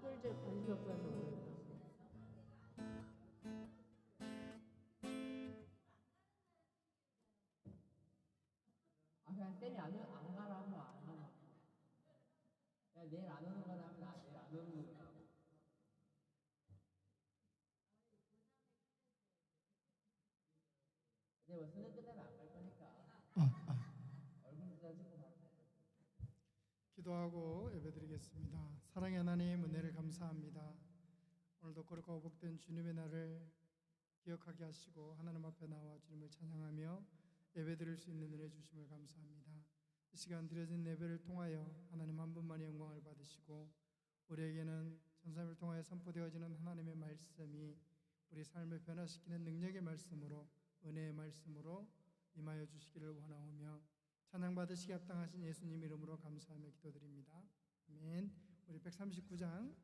특별제 관심이 없어서 모르겠다. 아 그냥 쌤이 안 가라면 안 가는 거. 야 내일 안 오는 거나 하면 내일 안 오는 거구나. 근데 뭐 수능 끝나면 안 갈 거니까 얼굴 사진 찍고 바로 갈 거지. 기도하고 예배드리겠습니다. 사랑의 하나님, 은혜를 감사합니다. 오늘도 거룩하고 복된 주님의 날을 기억하게 하시고 하나님 앞에 나와 주님을 찬양하며 예배드릴 수 있는 은혜 주심을 감사합니다. 이 시간 드려진 예배를 통하여 하나님 한 분만의 영광을 받으시고 우리에게는 전사를 통하여 선포되어지는 하나님의 말씀이 우리 삶을 변화시키는 능력의 말씀으로, 은혜의 말씀으로 임하여 주시기를 원하오며 찬양 받으시기 합당하신 예수님 이름으로 감사하며 기도드립니다. 아멘. 우리 139장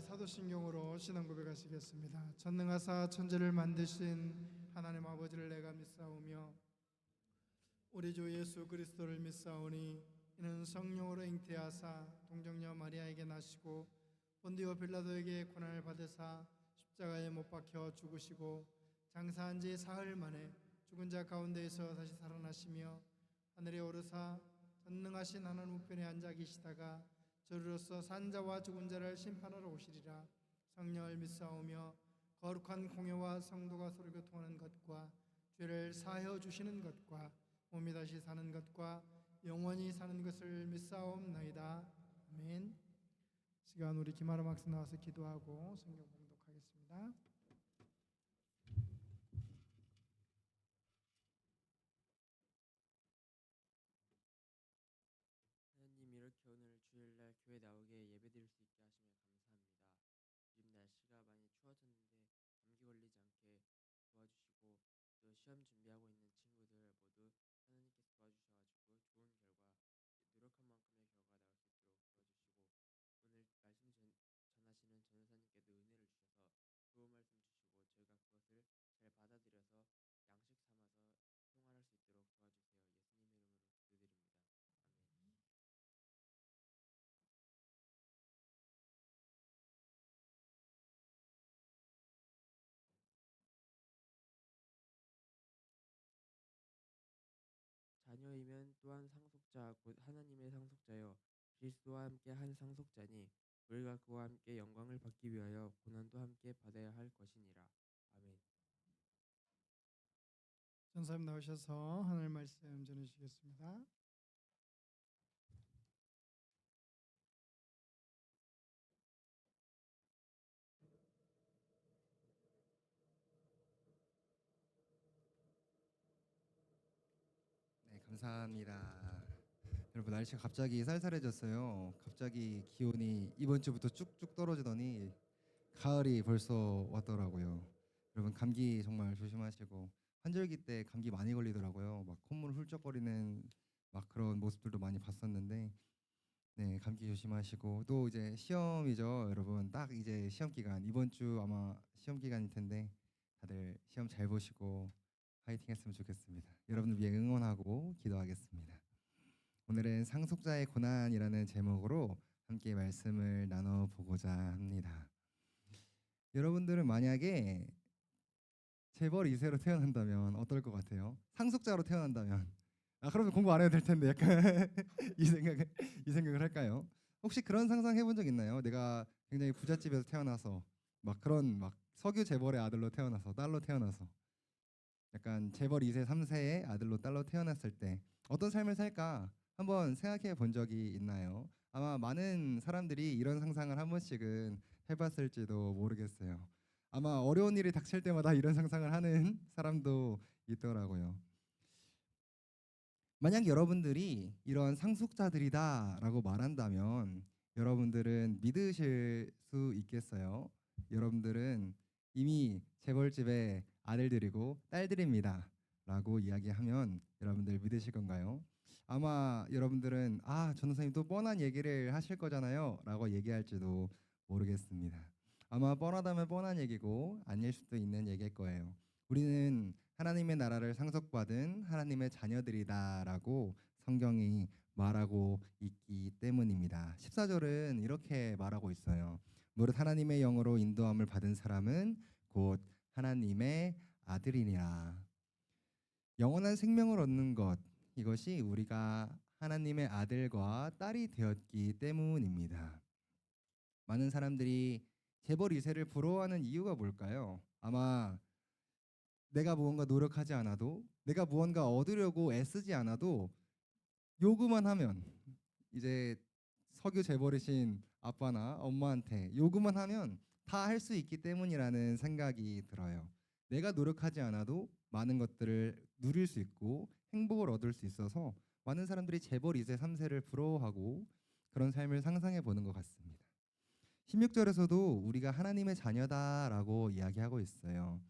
사도신경으로 신앙 고백하시겠습니다. 전능하사 천지를 만드신 하나님 아버지를 내가 믿사오며 우리 주 예수 그리스도를 믿사오니 이는 성령으로 잉태하사 동정녀 마리아에게 나시고 본디오 빌라도에게 고난을 받으사 십자가에 못 박혀 죽으시고 장사한 지 사흘 만에 죽은 자 가운데에서 다시 살아나시며 하늘에 오르사 전능하신 하나님 우편에 앉아 계시다가 저리로서 산자와 죽은 자를 심판하러 오시리라. 성령을 믿사오며 거룩한 공회와 성도가 서로 교통하는 것과 죄를 사하여 주시는 것과 몸이 다시 사는 것과 영원히 사는 것을 믿사옵나이다. 아멘. 시간 우리 김아람 학생 나와서 기도하고 성경 봉독하겠습니다. 하나님, 이렇게 오늘 주일날 교회 나오게 예배드릴 수 있게 하시면 감사합니다. 요즘 날씨가 많이 추워졌는데 감기 걸리지 않게 도와주시고 또 시험 준비하고 있는 친구들 모두 하나님께서 도와주셔가지고 좋은 결과, 노력한 만큼의 결과 나올 수 있도록 도와주시고 오늘 말씀 전하시는 전도사님께도 은혜를 주셔서 좋은 말씀 주시고 저희가 그것을 잘 받아들여서 양식 삼아서 생활할 수 있도록 도와주세요. 예수님의 이름으로 기도드립니다. 아멘. 자녀이면 또한 상속자 곧 하나님의 상속자여 그리스도와 함께 한 상속자니 우리가 그와 함께 영광을 받기 위하여 고난도 함께 받아야 할 것이니라. 아멘. 전사님 나오셔서 하늘 말씀 전해주시겠습니다. 네, 감사합니다. 여러분 날씨가 갑자기 쌀쌀해졌어요. 갑자기 기온이 이번 주부터 쭉쭉 떨어지더니 가을이 벌써 왔더라고요. 여러분 감기 정말 조심하시고 환절기 때 감기 많이 걸리더라고요. 막 콧물 훌쩍거리는 막 그런 모습들도 많이 봤었는데 네, 감기 조심하시고 또 이제 시험이죠, 여러분. 딱 이제 시험 기간 이번 주 아마 시험 기간일 텐데 다들 시험 잘 보시고 파이팅 했으면 좋겠습니다. 여러분을 위해 응원하고 기도하겠습니다. 오늘은 상속자의 고난이라는 제목으로 함께 말씀을 나눠보고자 합니다. 여러분들은 만약에 재벌 2세로 태어난다면 어떨 것 같아요? 상속자로 태어난다면 그러면 공부 안 해도 될 텐데 약간 이 생각을 할까요? 혹시 그런 상상 해본 적 있나요? 내가 굉장히 부잣집에서 태어나서 막 그런 막 석유 재벌의 아들로 태어나서 딸로 태어나서 약간 재벌 2세 3세의 아들로 딸로 태어났을 때 어떤 삶을 살까 한번 생각해 본 적이 있나요? 아마 많은 사람들이 이런 상상을 한 번씩은 해봤을지도 모르겠어요. 아마 어려운 일이 닥칠 때마다 이런 상상을 하는 사람도 있더라고요. 만약 여러분들이 이런 상속자들이다라고 말한다면 여러분들은 믿으실 수 있겠어요? 여러분들은 이미 재벌집의 아들들이고 딸들입니다라고 이야기하면 여러분들 믿으실 건가요? 아마 여러분들은 전도사님 또 뻔한 얘기를 하실 거잖아요라고 얘기할지도 모르겠습니다. 아마 뻔하다면 뻔한 얘기고 아닐 수도 있는 얘기일 거예요. 우리는 하나님의 나라를 상속받은 하나님의 자녀들이다라고 성경이 말하고 있기 때문입니다. 14절은 이렇게 말하고 있어요. 무릇 하나님의 영으로 인도함을 받은 사람은 곧 하나님의 아들이니라. 영원한 생명을 얻는 것, 이것이 우리가 하나님의 아들과 딸이 되었기 때문입니다. 많은 사람들이 재벌 2세를 부러워하는 이유가 뭘까요? 아마 내가 무언가 노력하지 않아도, 내가 무언가 얻으려고 애쓰지 않아도 요구만 하면, 이제 석유 재벌이신 아빠나 엄마한테 요구만 하면 다 할 수 있기 때문이라는 생각이 들어요. 내가 노력하지 않아도 많은 것들을 누릴 수 있고 행복을 얻을 수 있어서 많은 사람들이 재벌 2세 3세를 부러워하고 그런 삶을 상상해 보는 것 같습니다. 16절에서도 우리가 하나님의 자녀다라고 이야기하고 있어요.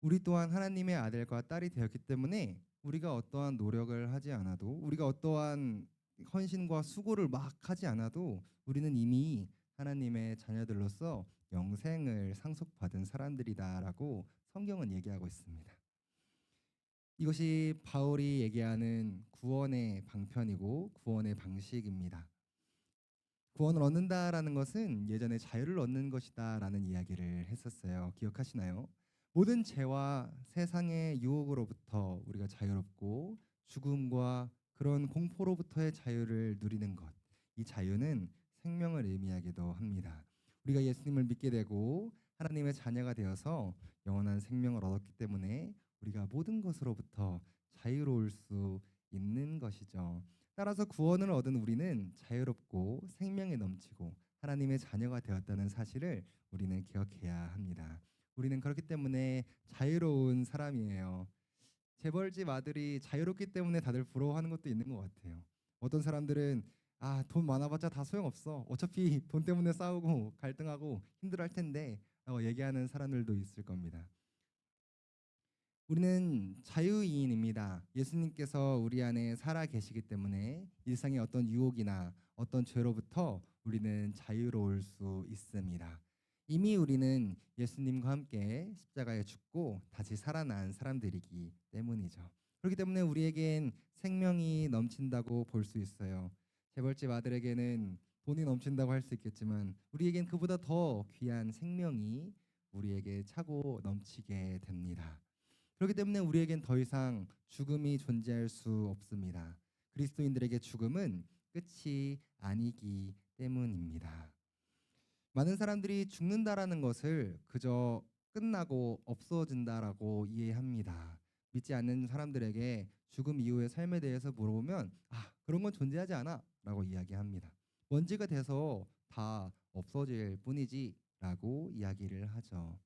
우리 또한 하나님의 아들과 딸이 되었기 때문에 우리가 어떠한 노력을 하지 않아도, 우리가 어떠한 헌신과 수고를 막 하지 않아도 우리는 이미 하나님의 자녀들로서 영생을 상속받은 사람들이다라고 성경은 얘기하고 있습니다. 이것이 바울이 얘기하는 구원의 방편이고 구원의 방식입니다. 구원을 얻는다라는 것은 예전에 자유를 얻는 것이다라는 이야기를 했었어요. 기억하시나요? 모든 죄와 세상의 유혹으로부터 우리가 자유롭고 죽음과 그런 공포로부터의 자유를 누리는 것. 이 자유는 생명을 의미하기도 합니다. 우리가 예수님을 믿게 되고 하나님의 자녀가 되어서 영원한 생명을 얻었기 때문에 우리가 모든 것으로부터 자유로울 수 있는 것이죠. 따라서 구원을 얻은 우리는 자유롭고 생명이 넘치고 하나님의 자녀가 되었다는 사실을 우리는 기억해야 합니다. 우리는 그렇기 때문에 자유로운 사람이에요. 재벌집 아들이 자유롭기 때문에 다들 부러워하는 것도 있는 것 같아요. 어떤 사람들은 돈 많아봤자 다 소용없어. 어차피 돈 때문에 싸우고 갈등하고 힘들어할 텐데 라고 얘기하는 사람들도 있을 겁니다. 우리는 자유인입니다. 예수님께서 우리 안에 살아 계시기 때문에 일상의 어떤 유혹이나 어떤 죄로부터 우리는 자유로울 수 있습니다. 이미 우리는 예수님과 함께 십자가에 죽고 다시 살아난 사람들이기 때문이죠. 그렇기 때문에 우리에겐 생명이 넘친다고 볼 수 있어요. 재벌집 아들에게는 돈이 넘친다고 할 수 있겠지만 우리에겐 그보다 더 귀한 생명이 우리에게 차고 넘치게 됩니다. 그렇기 때문에 우리에겐 더 이상 죽음이 존재할 수 없습니다. 그리스도인들에게 죽음은 끝이 아니기 때문입니다. 많은 사람들이 죽는다라는 것을 그저 끝나고 없어진다라고 이해합니다. 믿지 않는 사람들에게 죽음 이후의 삶에 대해서 물어보면 그런 건 존재하지 않아 라고 이야기합니다. 먼지가 돼서 다 없어질 뿐이지 라고 이야기를 하죠.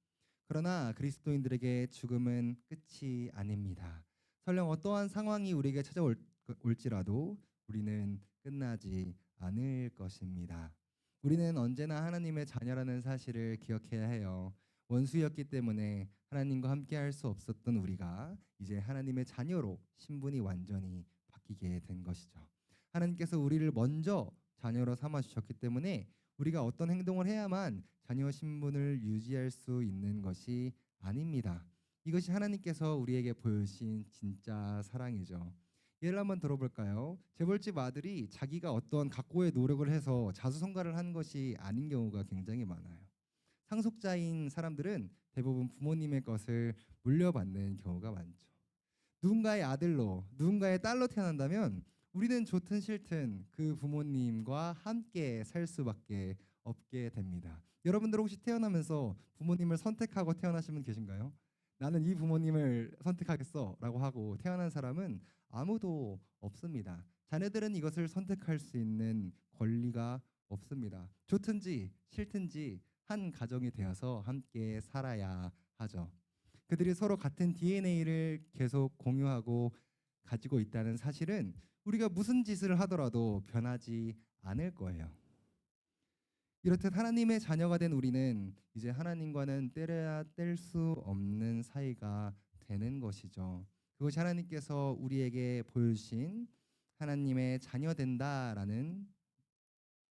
그러나 그리스도인들에게 죽음은 끝이 아닙니다. 설령 어떠한 상황이 우리에게 찾아올지라도 우리는 끝나지 않을 것입니다. 우리는 언제나 하나님의 자녀라는 사실을 기억해야 해요. 원수였기 때문에 하나님과 함께 할 수 없었던 우리가 이제 하나님의 자녀로 신분이 완전히 바뀌게 된 것이죠. 하나님께서 우리를 먼저 자녀로 삼아 주셨기 때문에 우리가 어떤 행동을 해야만 자녀 신분을 유지할 수 있는 것이 아닙니다. 이것이 하나님께서 우리에게 보여주신 진짜 사랑이죠. 예를 한번 들어볼까요? 재벌집 아들이 자기가 어떤 각고의 노력을 해서 자수성가를 한 것이 아닌 경우가 굉장히 많아요. 상속자인 사람들은 대부분 부모님의 것을 물려받는 경우가 많죠. 누군가의 아들로, 누군가의 딸로 태어난다면 우리는 좋든 싫든 그 부모님과 함께 살 수밖에 없게 됩니다. 여러분들 혹시 태어나면서 부모님을 선택하고 태어나신 분 계신가요? 나는 이 부모님을 선택하겠어라고 하고 태어난 사람은 아무도 없습니다. 자녀들은 이것을 선택할 수 있는 권리가 없습니다. 좋든지 싫든지 한 가정이 되어서 함께 살아야 하죠. 그들이 서로 같은 DNA를 계속 공유하고 가지고 있다는 사실은 우리가 무슨 짓을 하더라도 변하지 않을 거예요. 이렇듯 하나님의 자녀가 된 우리는 이제 하나님과는 때려야 뗄 수 없는 사이가 되는 것이죠. 그것이 하나님께서 우리에게 보여주신 하나님의 자녀 된다라는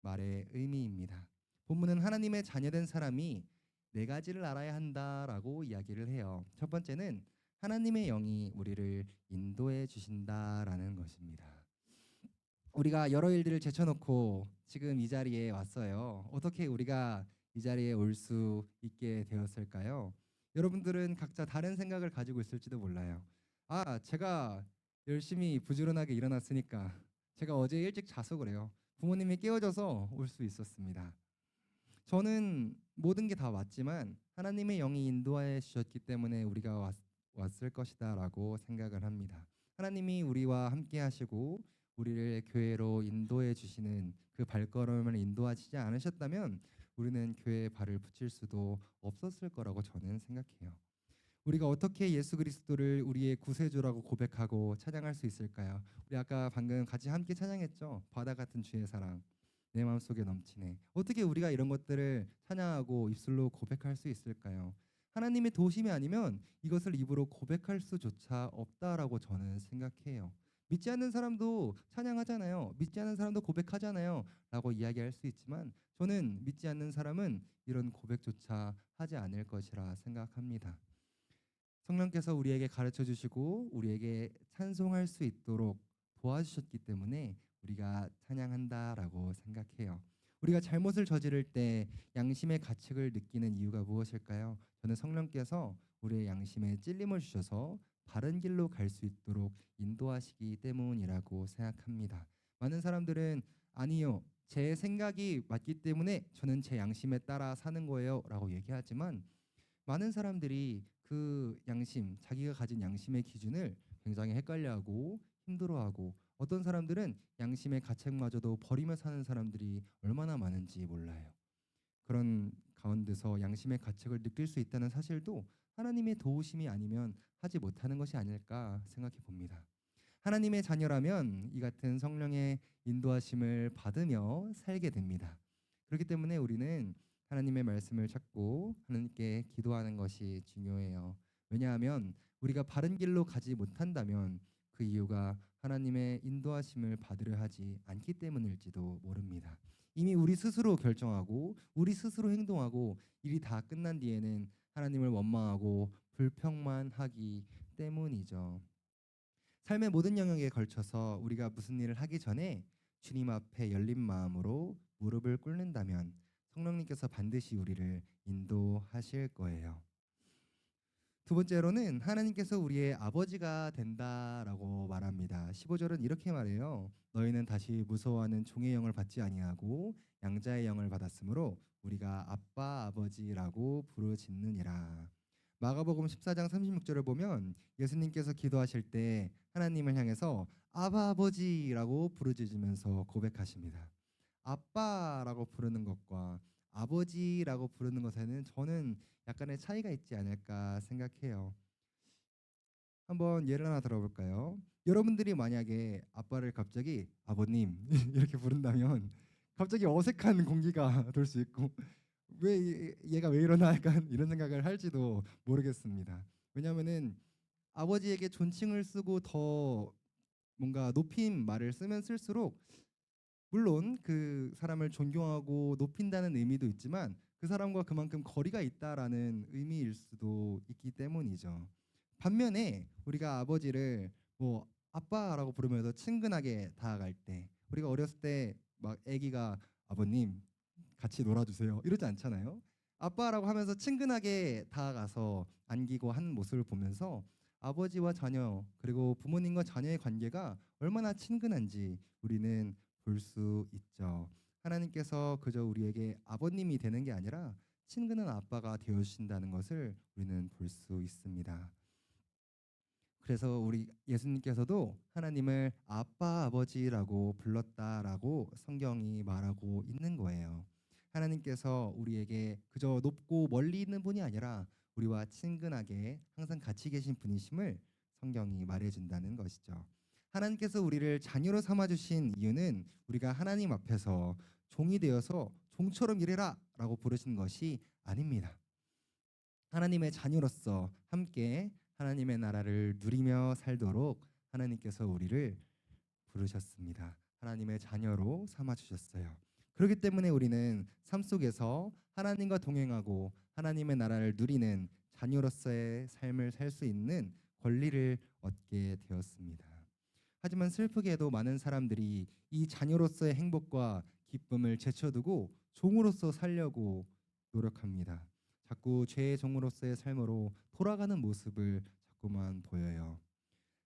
말의 의미입니다. 본문은 하나님의 자녀된 사람이 네 가지를 알아야 한다라고 이야기를 해요. 첫 번째는 하나님의 영이 우리를 인도해 주신다라는 것입니다. 우리가 여러 일들을 제쳐놓고 지금 이 자리에 왔어요. 어떻게 우리가 이 자리에 올 수 있게 되었을까요? 여러분들은 각자 다른 생각을 가지고 있을지도 몰라요. 제가 열심히 부지런하게 일어났으니까 제가 어제 일찍 자서 그래요. 부모님이 깨워줘서 올 수 있었습니다. 저는 모든 게 다 맞지만 하나님의 영이 인도하여 주셨기 때문에 우리가 왔을 것이다라고 생각을 합니다. 하나님이 우리와 함께 하시고 우리를 교회로 인도해 주시는 그 발걸음을 인도하시지 않으셨다면 우리는 교회에 발을 붙일 수도 없었을 거라고 저는 생각해요. 우리가 어떻게 예수 그리스도를 우리의 구세주라고 고백하고 찬양할 수 있을까요? 우리 아까 방금 같이 함께 찬양했죠. 바다 같은 주의 사랑 내 마음속에 넘치네. 어떻게 우리가 이런 것들을 찬양하고 입술로 고백할 수 있을까요? 하나님의 도심이 아니면 이것을 입으로 고백할 수조차 없다라고 저는 생각해요. 믿지 않는 사람도 찬양하잖아요. 믿지 않는 사람도 고백하잖아요. 라고 이야기할 수 있지만 저는 믿지 않는 사람은 이런 고백조차 하지 않을 것이라 생각합니다. 성령께서 우리에게 가르쳐 주시고 우리에게 찬송할 수 있도록 도와주셨기 때문에 우리가 찬양한다라고 생각해요. 우리가 잘못을 저지를 때 양심의 가책을 느끼는 이유가 무엇일까요? 저는 성령께서 우리의 양심에 찔림을 주셔서 바른 길로 갈 수 있도록 인도하시기 때문이라고 생각합니다. 많은 사람들은 아니요, 제 생각이 맞기 때문에 저는 제 양심에 따라 사는 거예요 라고 얘기하지만 많은 사람들이 그 양심, 자기가 가진 양심의 기준을 굉장히 헷갈려하고 힘들어하고 어떤 사람들은 양심의 가책마저도 버리며 사는 사람들이 얼마나 많은지 몰라요. 그런 가운데서 양심의 가책을 느낄 수 있다는 사실도 하나님의 도우심이 아니면 하지 못하는 것이 아닐까 생각해 봅니다. 하나님의 자녀라면 이 같은 성령의 인도하심을 받으며 살게 됩니다. 그렇기 때문에 우리는 하나님의 말씀을 찾고 하나님께 기도하는 것이 중요해요. 왜냐하면 우리가 바른 길로 가지 못한다면 그 이유가 하나님의 인도하심을 받으려 하지 않기 때문일지도 모릅니다. 이미 우리 스스로 결정하고 우리 스스로 행동하고 일이 다 끝난 뒤에는 하나님을 원망하고 불평만 하기 때문이죠. 삶의 모든 영역에 걸쳐서 우리가 무슨 일을 하기 전에 주님 앞에 열린 마음으로 무릎을 꿇는다면 성령님께서 반드시 우리를 인도하실 거예요. 두 번째로는 하나님께서 우리의 아버지가 된다라고 말합니다. 15절은 이렇게 말해요. 너희는 다시 무서워하는 종의 영을 받지 아니하고 양자의 영을 받았으므로 우리가 아빠 아버지라고 부르짖느니라. 마가복음 14장 36절을 보면 예수님께서 기도하실 때 하나님을 향해서 아바 아버지라고 부르짖으면서 고백하십니다. 아빠라고 부르는 것과 아버지라고 부르는 것에는 저는 약간의 차이가 있지 않을까 생각해요. 한번 예를 하나 들어볼까요? 여러분들이 만약에 아빠를 갑자기 아버님 이렇게 부른다면 갑자기 어색한 공기가 돌 수 있고 왜 얘가 왜 이러나 약간 이런 생각을 할지도 모르겠습니다. 왜냐하면은 아버지에게 존칭을 쓰고 더 뭔가 높임 말을 쓰면 쓸수록 물론 그 사람을 존경하고 높인다는 의미도 있지만 그 사람과 그만큼 거리가 있다라는 의미일 수도 있기 때문이죠. 반면에 우리가 아버지를 뭐 아빠라고 부르면서 친근하게 다가갈 때 우리가 어렸을 때 막 아기가 아버님 같이 놀아주세요 이러지 않잖아요. 아빠라고 하면서 친근하게 다가가서 안기고 하는 모습을 보면서 아버지와 자녀 그리고 부모님과 자녀의 관계가 얼마나 친근한지 우리는 볼 수 있죠. 하나님께서 그저 우리에게 아버님이 되는 게 아니라 친근한 아빠가 되어 주신다는 것을 우리는 볼 수 있습니다. 그래서 우리 예수님께서도 하나님을 아빠 아버지라고 불렀다라고 성경이 말하고 있는 거예요. 하나님께서 우리에게 그저 높고 멀리 있는 분이 아니라 우리와 친근하게 항상 같이 계신 분이심을 성경이 말해준다는 것이죠. 하나님께서 우리를 자녀로 삼아주신 이유는 우리가 하나님 앞에서 종이 되어서 종처럼 일해라라고 부르신 것이 아닙니다. 하나님의 자녀로서 함께 하나님의 나라를 누리며 살도록 하나님께서 우리를 부르셨습니다. 하나님의 자녀로 삼아 주셨어요. 그렇기 때문에 우리는 삶 속에서 하나님과 동행하고 하나님의 나라를 누리는 자녀로서의 삶을 살 수 있는 권리를 얻게 되었습니다. 하지만 슬프게도 많은 사람들이 이 자녀로서의 행복과 기쁨을 제쳐두고 종으로서 살려고 노력합니다. 자꾸 죄의 종으로서의 삶으로 돌아가는 모습을 자꾸만 보여요.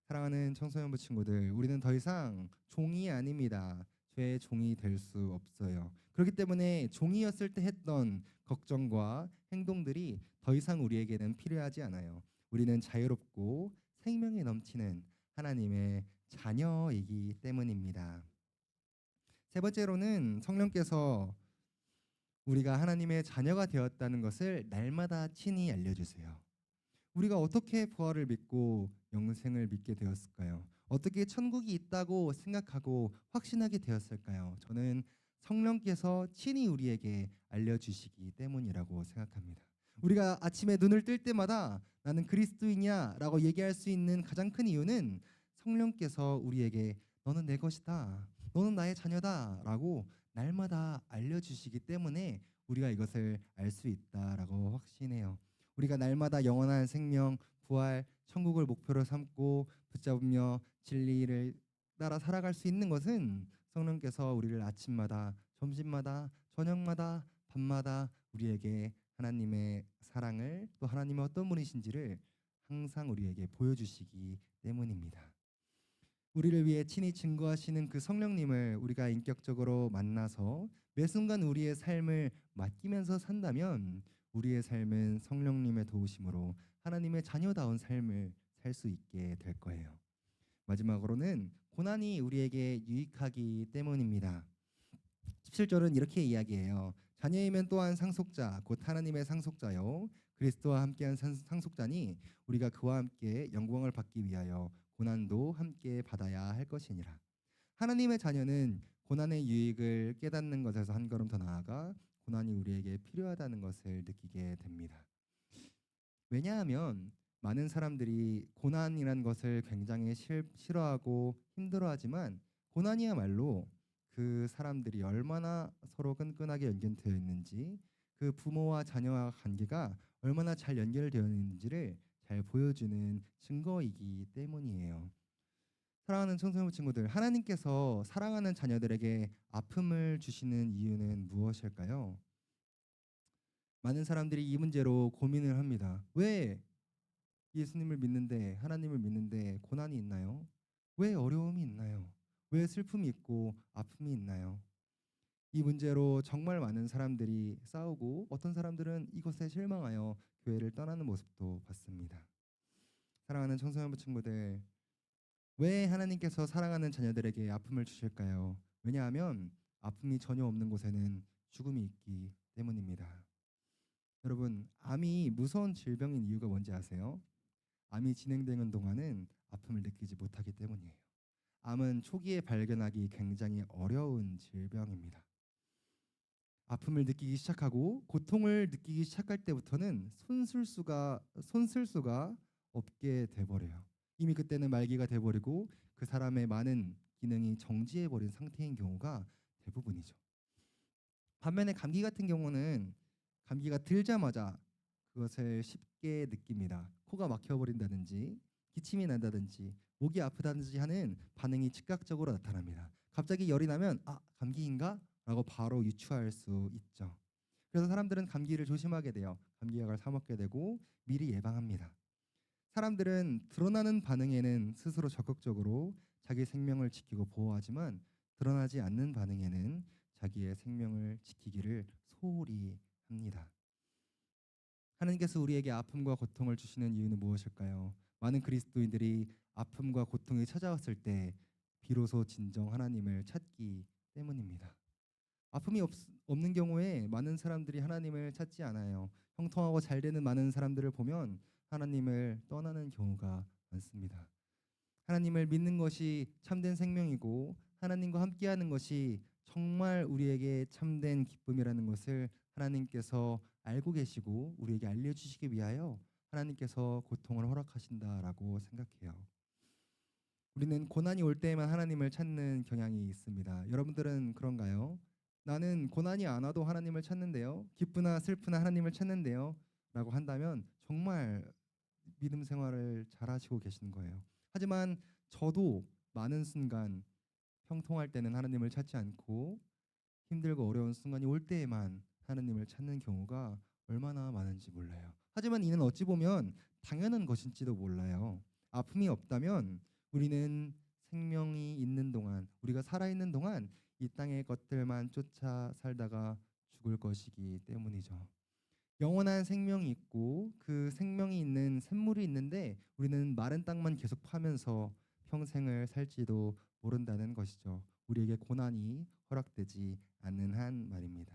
사랑하는 청소년부 친구들, 우리는 더 이상 종이 아닙니다. 죄의 종이 될 수 없어요. 그렇기 때문에 종이었을 때 했던 걱정과 행동들이 더 이상 우리에게는 필요하지 않아요. 우리는 자유롭고 생명이 넘치는 하나님의 자녀이기 때문입니다. 세 번째로는 성령께서 우리가 하나님의 자녀가 되었다는 것을 날마다 친히 알려주세요. 우리가 어떻게 부활을 믿고 영생을 믿게 되었을까요? 어떻게 천국이 있다고 생각하고 확신하게 되었을까요? 저는 성령께서 친히 우리에게 알려주시기 때문이라고 생각합니다. 우리가 아침에 눈을 뜰 때마다 나는 그리스도이냐라고 얘기할 수 있는 가장 큰 이유는 성령께서 우리에게 너는 내 것이다, 너는 나의 자녀다라고 날마다 알려주시기 때문에 우리가 이것을 알 수 있다라고 확신해요. 우리가 날마다 영원한 생명, 부활, 천국을 목표로 삼고 붙잡으며 진리를 따라 살아갈 수 있는 것은 성령께서 우리를 아침마다, 점심마다, 저녁마다, 밤마다 우리에게 하나님의 사랑을 또 하나님의 어떤 분이신지를 항상 우리에게 보여주시기 때문입니다. 우리를 위해 친히 증거하시는 그 성령님을 우리가 인격적으로 만나서 매 순간 우리의 삶을 맡기면서 산다면 우리의 삶은 성령님의 도우심으로 하나님의 자녀다운 삶을 살 수 있게 될 거예요. 마지막으로는 고난이 우리에게 유익하기 때문입니다. 17절은 이렇게 이야기해요. 자녀이면 또한 상속자 곧 하나님의 상속자요 그리스도와 함께한 상속자니 우리가 그와 함께 영광을 받기 위하여 고난도 함께 받아야 할 것이니라. 하나님의 자녀는 고난의 유익을 깨닫는 것에서 한 걸음 더 나아가 고난이 우리에게 필요하다는 것을 느끼게 됩니다. 왜냐하면 많은 사람들이 고난이라는 것을 굉장히 싫어하고 힘들어하지만 고난이야말로 그 사람들이 얼마나 서로 끈끈하게 연결되어 있는지 그 부모와 자녀와 관계가 얼마나 잘 연결되어 있는지를 잘 보여주는 증거이기 때문이에요. 사랑하는 청소년 친구들, 하나님께서 사랑하는 자녀들에게 아픔을 주시는 이유는 무엇일까요? 많은 사람들이 이 문제로 고민을 합니다. 왜 예수님을 믿는데 하나님을 믿는데 고난이 있나요? 왜 어려움이 있나요? 왜 슬픔이 있고 아픔이 있나요? 이 문제로 정말 많은 사람들이 싸우고 어떤 사람들은 이것에 실망하여 교회를 떠나는 모습도 봤습니다. 사랑하는 청소년부 친구들, 왜 하나님께서 사랑하는 자녀들에게 아픔을 주실까요? 왜냐하면 아픔이 전혀 없는 곳에는 죽음이 있기 때문입니다. 여러분, 암이 무서운 질병인 이유가 뭔지 아세요? 암이 진행되는 동안은 아픔을 느끼지 못하기 때문이에요. 암은 초기에 발견하기 굉장히 어려운 질병입니다. 아픔을 느끼기 시작하고 고통을 느끼기 시작할 때부터는 손쓸 수가 없게 돼버려요. 이미 그때는 말기가 돼버리고 그 사람의 많은 기능이 정지해버린 상태인 경우가 대부분이죠. 반면에 감기 같은 경우는 감기가 들자마자 그것을 쉽게 느낍니다. 코가 막혀버린다든지 기침이 난다든지 목이 아프다든지 하는 반응이 즉각적으로 나타납니다. 갑자기 열이 나면 감기인가? 라고 바로 유추할 수 있죠. 그래서 사람들은 감기를 조심하게 돼요. 감기약을 사 먹게 되고 미리 예방합니다. 사람들은 드러나는 반응에는 스스로 적극적으로 자기 생명을 지키고 보호하지만 드러나지 않는 반응에는 자기의 생명을 지키기를 소홀히 합니다. 하나님께서 우리에게 아픔과 고통을 주시는 이유는 무엇일까요? 많은 그리스도인들이 아픔과 고통이 찾아왔을 때 비로소 진정 하나님을 찾기 때문입니다. 아픔이 없는 경우에 많은 사람들이 하나님을 찾지 않아요. 형통하고 잘 되는 많은 사람들을 보면 하나님을 떠나는 경우가 많습니다. 하나님을 믿는 것이 참된 생명이고 하나님과 함께하는 것이 정말 우리에게 참된 기쁨이라는 것을 하나님께서 알고 계시고 우리에게 알려주시기 위하여 하나님께서 고통을 허락하신다라고 생각해요. 우리는 고난이 올 때에만 하나님을 찾는 경향이 있습니다. 여러분들은 그런가요? 나는 고난이 안 와도 하나님을 찾는데요. 기쁘나 슬프나 하나님을 찾는데요. 라고 한다면 정말 믿음 생활을 잘하시고 계신 거예요. 하지만 저도 많은 순간 형통할 때는 하나님을 찾지 않고 힘들고 어려운 순간이 올 때에만 하나님을 찾는 경우가 얼마나 많은지 몰라요. 하지만 이는 어찌 보면 당연한 것인지도 몰라요. 아픔이 없다면 우리는 생명이 있는 동안, 우리가 살아있는 동안 이 땅의 것들만 쫓아 살다가 죽을 것이기 때문이죠. 영원한 생명이 있고 그 생명이 있는 샘물이 있는데 우리는 마른 땅만 계속 파면서 평생을 살지도 모른다는 것이죠. 우리에게 고난이 허락되지 않는 한 말입니다.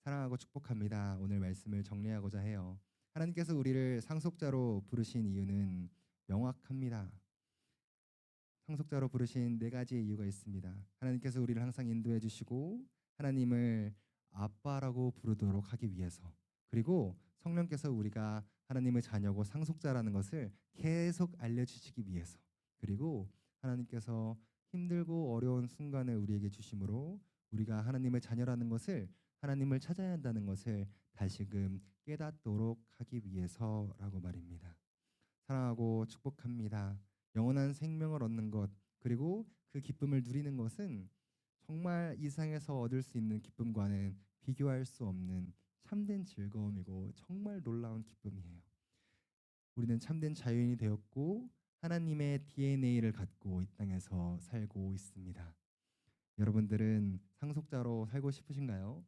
사랑하고 축복합니다. 오늘 말씀을 정리하고자 해요. 하나님께서 우리를 상속자로 부르신 이유는 명확합니다. 상속자로 부르신 네 가지의 이유가 있습니다. 하나님께서 우리를 항상 인도해 주시고 하나님을 아빠라고 부르도록 하기 위해서, 그리고 성령께서 우리가 하나님의 자녀고 상속자라는 것을 계속 알려주시기 위해서, 그리고 하나님께서 힘들고 어려운 순간을 우리에게 주심으로 우리가 하나님의 자녀라는 것을, 하나님을 찾아야 한다는 것을 다시금 깨닫도록 하기 위해서라고 말입니다. 사랑하고 축복합니다. 영원한 생명을 얻는 것, 그리고 그 기쁨을 누리는 것은 정말 이 세상에서 얻을 수 있는 기쁨과는 비교할 수 없는 참된 즐거움이고 정말 놀라운 기쁨이에요. 우리는 참된 자유인이 되었고 하나님의 DNA를 갖고 이 땅에서 살고 있습니다. 여러분들은 상속자로 살고 싶으신가요?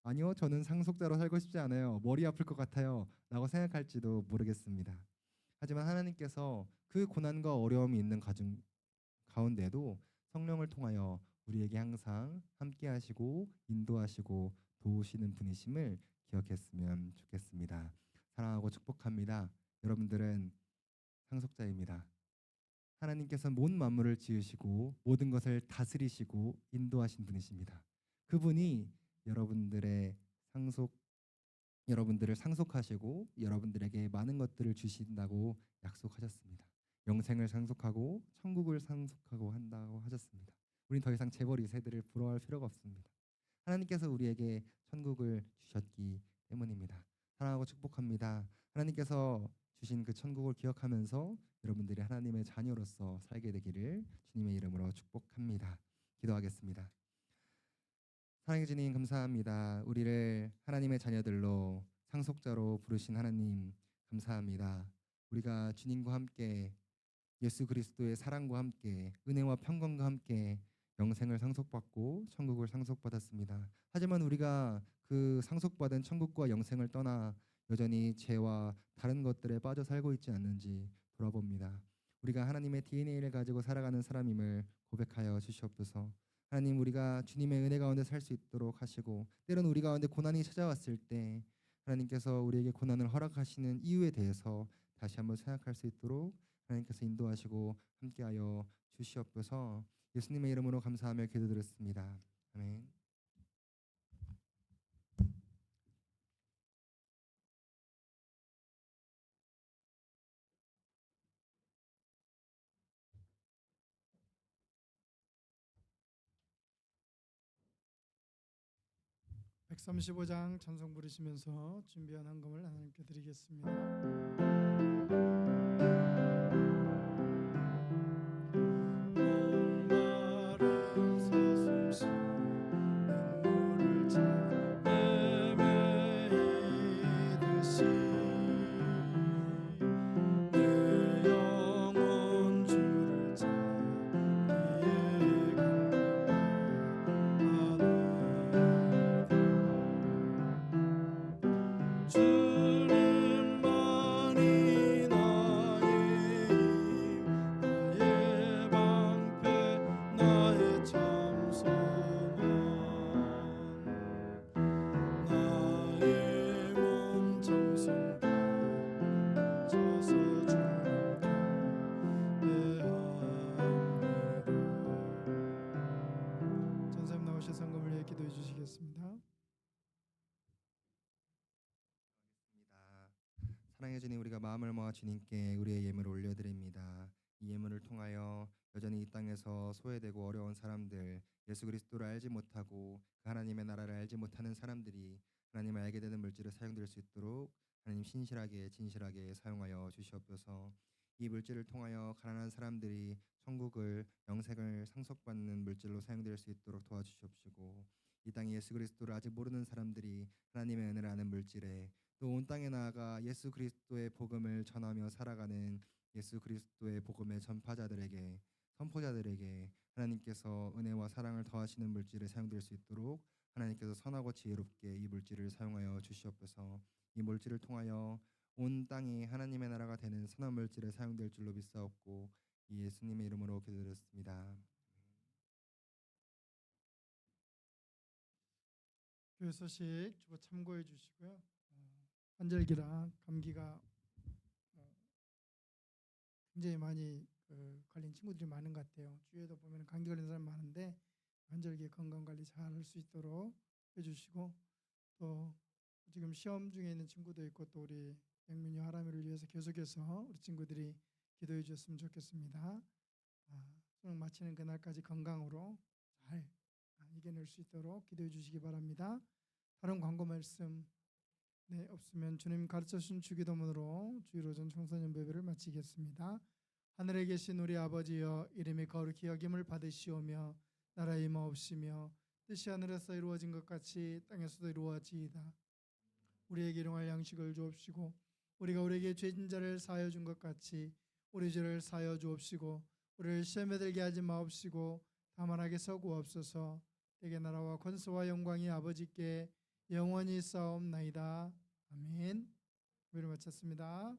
아니요, 저는 상속자로 살고 싶지 않아요. 머리 아플 것 같아요. 라고 생각할지도 모르겠습니다. 하지만 하나님께서 그 고난과 어려움이 있는 가운데도 성령을 통하여 우리에게 항상 함께 하시고 인도하시고 도우시는 분이심을 기억했으면 좋겠습니다. 사랑하고 축복합니다. 여러분들은 상속자입니다. 하나님께서 온 만물을 지으시고 모든 것을 다스리시고 인도하신 분이십니다. 그분이 여러분들을 상속하시고 여러분들에게 많은 것들을 주신다고 약속하셨습니다. 영생을 상속하고 천국을 상속하고 한다고 하셨습니다. 우린 더 이상 재벌 2세들을 부러워할 필요가 없습니다. 하나님께서 우리에게 천국을 주셨기 때문입니다. 사랑하고 축복합니다. 하나님께서 주신 그 천국을 기억하면서 여러분들이 하나님의 자녀로서 살게 되기를 주님의 이름으로 축복합니다. 기도하겠습니다. 사랑해 주님 감사합니다. 우리를 하나님의 자녀들로 상속자로 부르신 하나님 감사합니다. 우리가 주님과 함께 예수 그리스도의 사랑과 함께 은혜와 평강과 함께 영생을 상속받고 천국을 상속받았습니다. 하지만 우리가 그 상속받은 천국과 영생을 떠나 여전히 죄와 다른 것들에 빠져 살고 있지 않는지 돌아봅니다. 우리가 하나님의 DNA를 가지고 살아가는 사람임을 고백하여 주시옵소서. 하나님, 우리가 주님의 은혜 가운데 살 수 있도록 하시고 때로는 우리 가운데 고난이 찾아왔을 때 하나님께서 우리에게 고난을 허락하시는 이유에 대해서 다시 한번 생각할 수 있도록 하나님께서 인도하시고 함께하여 주시옵소서. 예수님의 이름으로 감사하며 기도드렸습니다. 아멘. (135장) 찬송 부르시면서 준비한 헌금을 하나님께 드리겠습니다. 목마른 사슴 눈물을 차 헤매이듯이 내 영혼 주를 찾기에 간구하네. 주님만이 나의 힘, 나의 방패, 나의 참선원, 나의 몸 정성 다쳐서 주님께 배합니다. 전사님 나오셔서 성금을 위해 기도해 주시겠습니다. 사랑해 주님, 우리가 마음을 모아 주님께 우리의 예물을 올려드립니다. 이 예물을 통하여 여전히 이 땅에서 소외되고 어려운 사람들, 예수 그리스도를 알지 못하고 그 하나님의 나라를 알지 못하는 사람들이 하나님을 알게 되는 물질을 사용될 수 있도록 하나님 신실하게 진실하게 사용하여 주시옵소서. 이 물질을 통하여 가난한 사람들이 천국을 영생을 상속받는 물질로 사용될 수 있도록 도와주시옵시고, 이 땅에 예수 그리스도를 아직 모르는 사람들이 하나님의 은혜를 아는 물질에, 또 온 땅에 나아가 예수 그리스도의 복음을 전하며 살아가는 예수 그리스도의 복음의 전파자들에게, 선포자들에게 하나님께서 은혜와 사랑을 더하시는 물질에 사용될 수 있도록 하나님께서 선하고 지혜롭게 이 물질을 사용하여 주시옵소서. 이 물질을 통하여 온 땅이 하나님의 나라가 되는 선한 물질에 사용될 줄로 믿사옵고 이 예수님의 이름으로 기도드렸습니다. 교회 소식 주보 참고해 주시고요. 환절기라 감기가 굉장히 많이 걸린 친구들이 많은 것 같아요. 주위에도 보면 감기 걸린 사람 많은데 환절기 건강 관리 잘 할 수 있도록 해주시고, 또 지금 시험 중에 있는 친구도 있고, 또 우리 백민이 하람이를 위해서 계속해서 우리 친구들이 기도해 주셨으면 좋겠습니다. 수능 마치는 그날까지 건강으로 잘 이겨낼 수 있도록 기도해 주시기 바랍니다. 다른 광고 말씀 없으면 주님 가르쳐 주신 주기도문으로 주일오전 청소년 예배를 마치겠습니다. 하늘에 계신 우리 아버지여, 이름이 거룩히 여김을 받으시오며 나라의 임하옵시며 뜻이 하늘에서 이루어진 것 같이 땅에서도 이루어지이다. 우리에게 일용할 양식을 주옵시고, 우리가 우리에게 죄진 자를 사하여 준 것 같이 우리 죄를 사하여 주옵시고, 우리를 시험에 들게 하지 마옵시고 다만 악에서 구하옵소서. 대개 나라와 권세와 영광이 아버지께 영원히 있사옵나이다. 아멘. 예배를 마쳤습니다.